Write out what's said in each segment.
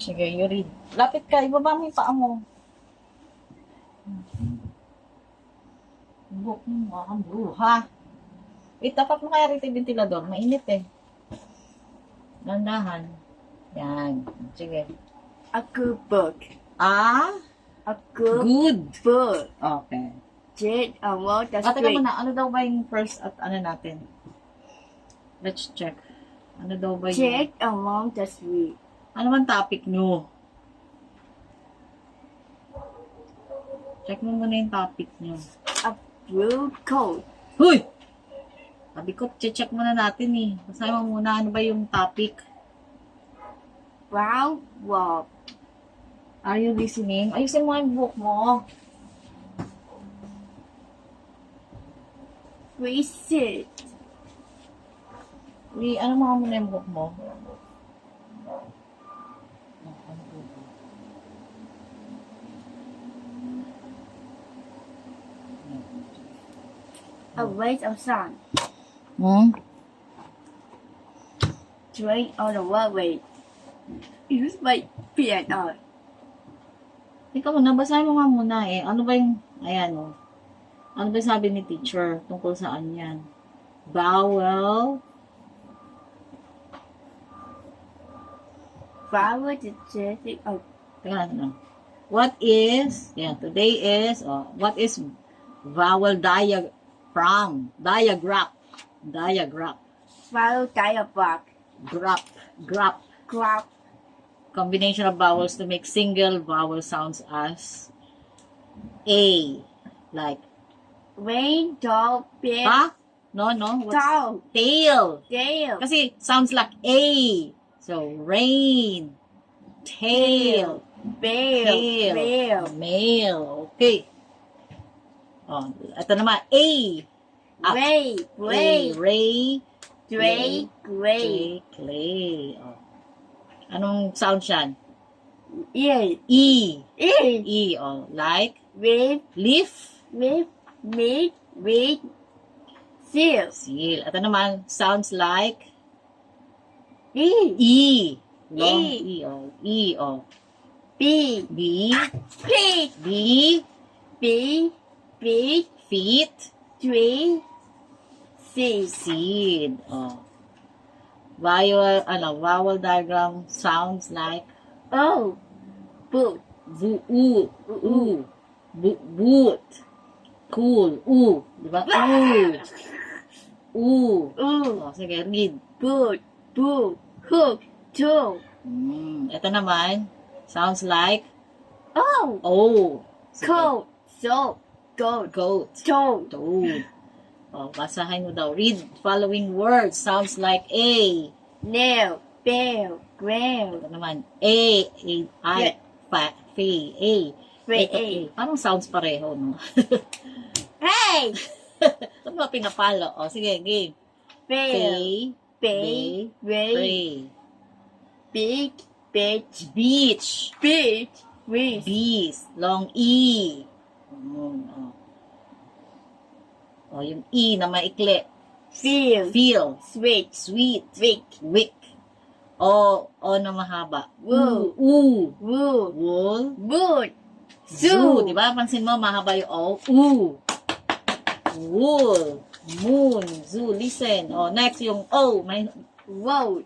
Sige, you read. Lapit ka, ibaba mo yung paa mo. Book mo, makakambro, ha? Wait, tapat mo kaya rito yung ventilador. Mainit eh. Dandahan. Yan. Sige. A good book. Ah? A good Good. book. Okay. Jet along the Teka street. muna, ano daw ba yung first at ano natin? Let's check. Ano daw ba yung... Jet along the street. Ano man topic nyo? Check mo muna yung topic nyo. A blue coat. Huy! Sabi ko, check muna natin eh. Basahin mo muna, ano ba yung topic? Brown wall. Are you listening? Ayusin mo yung book mo. Receipt. Ano mga muna yung book mo? A rays of sun. Train on the runway. Use my piano. Ikaw muna, basahin mo nga muna eh. Ano ba yung, ayan o. Ano ba yung sabi ni teacher? Tungkol saan yan? Vowel. Follow the genetic of Teka lang. What is, today is, what is vowel diagram? Diagram. follow diaphragm. Grap. Crop. Combination of vowels to make single vowel sounds as A. Like, Rain, dog, bear, ha? No. What's dog, tail? tail, Kasi sounds like A. So, rain, tail, bear, bear, male. Okay. Oh, ito naman, A. Up. ray, A, ray, ray, gray, gray, clay. Oh. Anong sound yan? ear, E. ear, E, like, with, leaf, with, with, seal, seal. Ito naman, sounds like E, E. Long E. E, B, B, P, B, B, B, feet, 3, C, seed. Vowel diagram sounds like O, boot, boot, cool, diba? ooh, Sige, read. boot, boot, hook, toe, Ito naman, sounds like O, Sige. coat, soap, goat, Goat, toad, toad. Basahin mo daw. Read following words. Sounds like A. nail, bear, ground, Ito naman, A, I, A. Wait, Ito, A. Parang sounds pareho, no? hey, Ito mga pinapalo. Sige, game. bear, Bay, bay, ray, pray. big, bitch, Beach. bitch, wrist, Bees. Long E. Yung E na maikli. feel, Feel. switch, Sweet. wick, Wick. O na mahaba. Wool. wool, Wool. boot, Zoo. zoo, Di ba? Pansin mo, mahaba yung O. Wool. Moon. Zoo. Listen. Next yung O. road,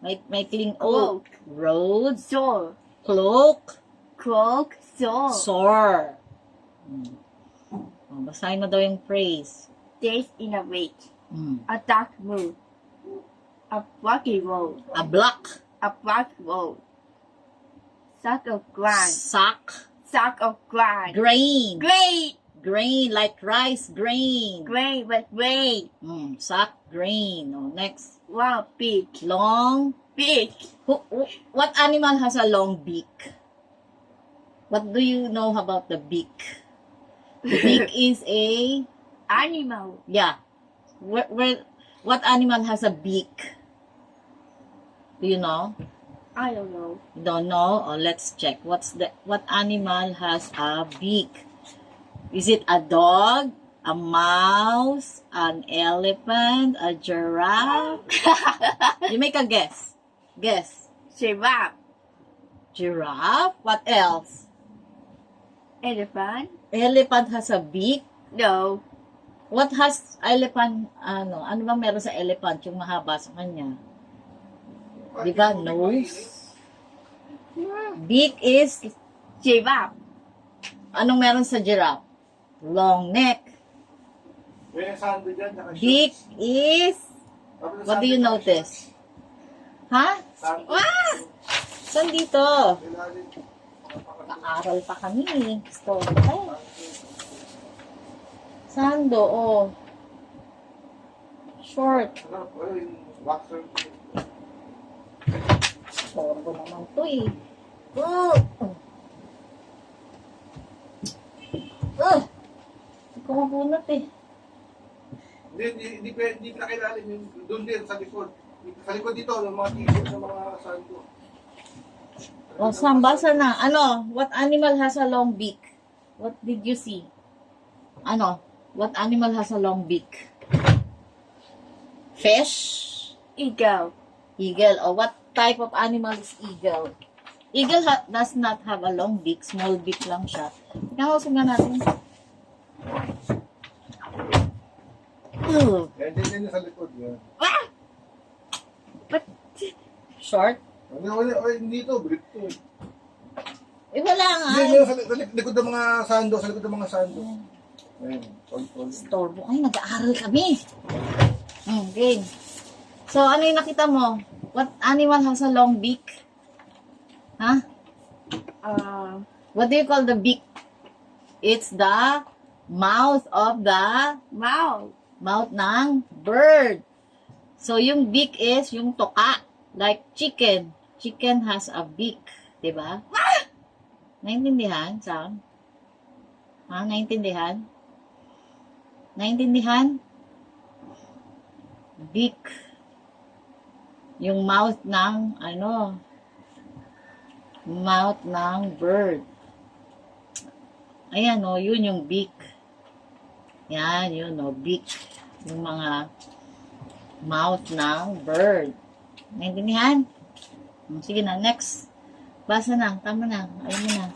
May kling O. Cloak. Road. soar, Cloak. cloak, soar, Soar. Basahin mo daw yung phrase. days in a week, a dark moon, a rocky road, A block. a black road, sack of grind, Sack. of grind, Grain. great, Grain. Like rice. Grain. great with rain, Sack. Grain. Next. wow, big, Long. big, What animal has a long beak? What do you know about the beak? The beak is a... animal, Yeah. What animal has a beak? Do you know? I don't know, You don't know? Let's check. What animal has a beak? Is it a dog? A mouse? An elephant? A giraffe? You make a guess. Guess. giraffe, Giraffe. What else? Elephant? Elephant has a beak. No. What has elephant, ano ba meron sa elephant yung mahaba sa kanya? Di ba? Nose. Beak is, Giraffe. anong meron sa giraffe? Long neck. May sando dyan, naka Beak shorts. is, Tapos what do you sando, naka notice? shorts. Ha? Sando. Ah! Saan dito? Ilalim. Naaral pa kami. Gusto ko. Sando, oh. Short. Ano, yung boxer. Sorbo naman to eh. Oh! Hindi ko mabunot eh. Hindi pinakailalim yung doon din sa likod. Sa likod dito, yung mga t-shirt ng mga sando. Oh, sambasa na. Ano? What animal has a long beak? What did you see? Ano? What animal has a long beak? Fish? Eagle. Eagle. Or what type of animal is eagle? Eagle does not have a long beak. Small beak lang siya. Nakausap nga natin. Yan din sa likod. Yan. But Short? Hindi to, brief to. Eh, wala nga. Hindi, sa likod ng mga sando, sa likod ng mga sando. Ayun, all. Storbo. Ay, nag-aaral kami. Okay. So, ano yung nakita mo? What animal has a long beak? Ha? What do you call the beak? It's the mouth of the mouth. ng bird. So, yung beak is yung toka. Like chicken. Chicken has a beak. Diba? Naintindihan, Sam? Ha? Naintindihan? Naintindihan? Beak. Yung mouth ng, mouth ng bird. Ayan, o, yun yung beak. Yan, yun, o, beak. Yung mga mouth ng bird. Naintindihan? Sige na, next. Basa na, tama na, alam mo na.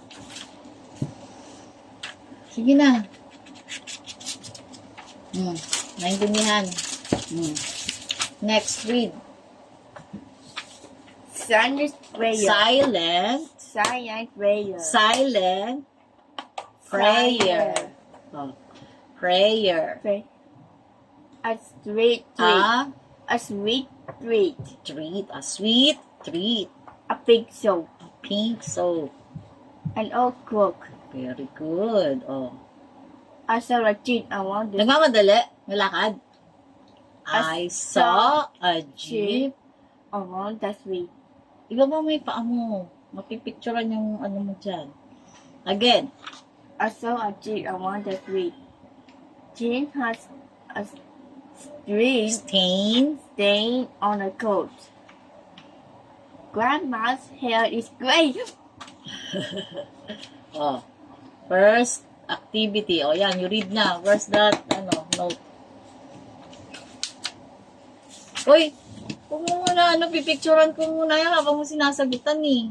Sige na. Naintindihan. Next, read. Silent prayer. Silent prayer. Silent prayer. Oh, prayer. A sweet treat. A sweet treat. Treat. A sweet treat. A pig soap. Pink soap. An old cook. Very good. Oh. I saw a jeep. I wanted Nagmamadali? Nalakad? I I saw a jeep. around the street. Iba ba may paa mo? Mapipicturean yung ano mo dyan. Again. I saw a jeep around the street. Jeep has a Stain. stain on the coat. Grandma's hair is gray. Oh. First activity. O yan, you read na. Where's that, note? Uy! Kung mo muna, pipicturean ko muna yan habang mo sinasagutan eh.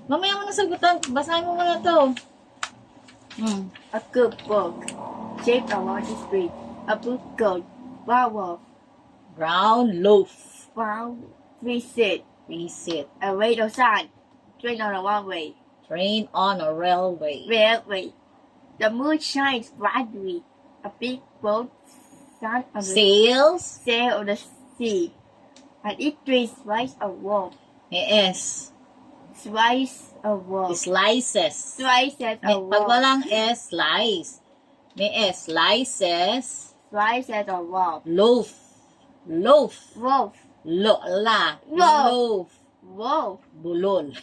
Mamaya mo nasagutan. Basahin mo muna to. A cookbook. Shaped around the street. A book called Wow. Brown loaf. Brown receipt. Receipt. A radio sign. Train on a one-way. Train on a railway. Railway. The moon shines brightly. A big boat stands on the Sails. sail of the sea. And it drinks slice of wolf. S. Slice of wolf. Slices. Slices May, of pag wolf. walang S, slice. May S, slices. Slices of wolf. Loaf. Loaf. Wolf. La. Loaf. Loaf. Wolf. Bulol.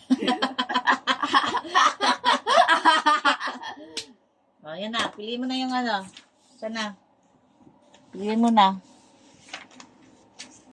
O, yan na. Piliin mo na yung Siya na. Piliin mo na.